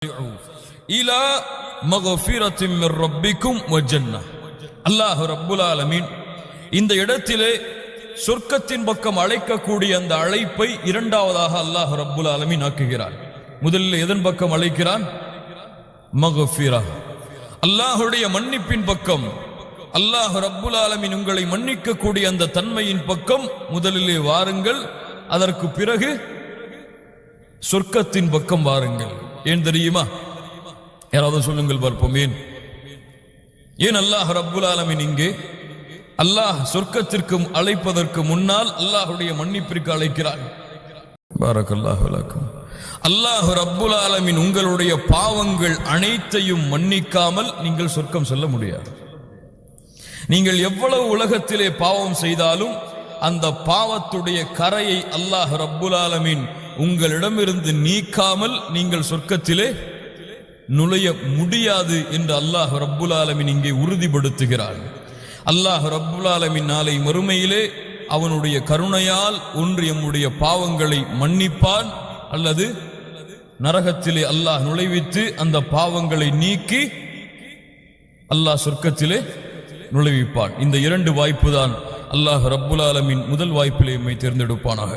إلى مغفرة من ربكم وجنة. அல்லாஹ் ரப்புல் ஆலமீன் இந்த இடத்திலே சொர்க்கத்தின் பக்கம் அழைக்கக்கூடிய அந்த அழைப்பை இரண்டாவதாக அல்லாஹ் ரப்புல் ஆலமீன் ஆக்குகிறார். முதலில் எதன் பக்கம் அழைக்கிறான்? மக்ஃபிரா, அல்லாஹ்வுடைய மன்னிப்பின் பக்கம். அல்லாஹ் ரப்புல் ஆலமீன் உங்களை மன்னிக்க கூடிய அந்த தன்மையின் பக்கம் முதலிலே வாருங்கள், அதற்கு பிறகு சொர்க்கத்தின் பக்கம் வாருங்கள். ஏன் தெரியுமா? யாராவது சொல்லுங்கள் பார்ப்போம். ஏன் அல்லாஹ் ரப்புல் ஆலமீன் இங்கே அல்லாஹ் சொர்க்கத்திற்கு அழைப்பதற்கு முன்னால் அல்லாஹ்வுடைய மன்னிப்பிற்கு அழைக்கிறான்? பாரக்கல்லாஹு லக்கும். அல்லாஹ் ரப்புல் ஆலமீன் உங்களுடைய பாவங்கள் அனைத்தையும் மன்னிக்காமல் நீங்கள் சொர்க்கம் செல்ல முடியாது. நீங்கள் எவ்வளவு உலகத்திலே பாவம் செய்தாலும் அந்த பாவத்துடைய கரையை அல்லாஹ் ரப்புல் ஆலமீன் உங்களிடமிருந்து நீக்காமல் நீங்கள் சொர்க்கத்திலே நுழைய முடியாது என்று அல்லாஹ் ரப்புல் ஆலமீன் இங்கே உறுதிப்படுத்துகிறார். அல்லாஹ் ரப்புல் ஆலமீன் நாளை மறுமையிலே அவனுடைய கருணையால் ஒன்று எம்முடைய பாவங்களை மன்னிப்பான், அல்லது நரகத்திலே அல்லாஹ் நுழைவித்து அந்த பாவங்களை நீக்கி அல்லாஹ் சொர்க்கத்திலே நுழைவிப்பான். இந்த இரண்டு வாய்ப்பு தான் அல்லாஹ் ரப்புல் ஆலமீன் முதல் வாய்ப்பிலே எம்மை தேர்ந்தெடுப்பானாக.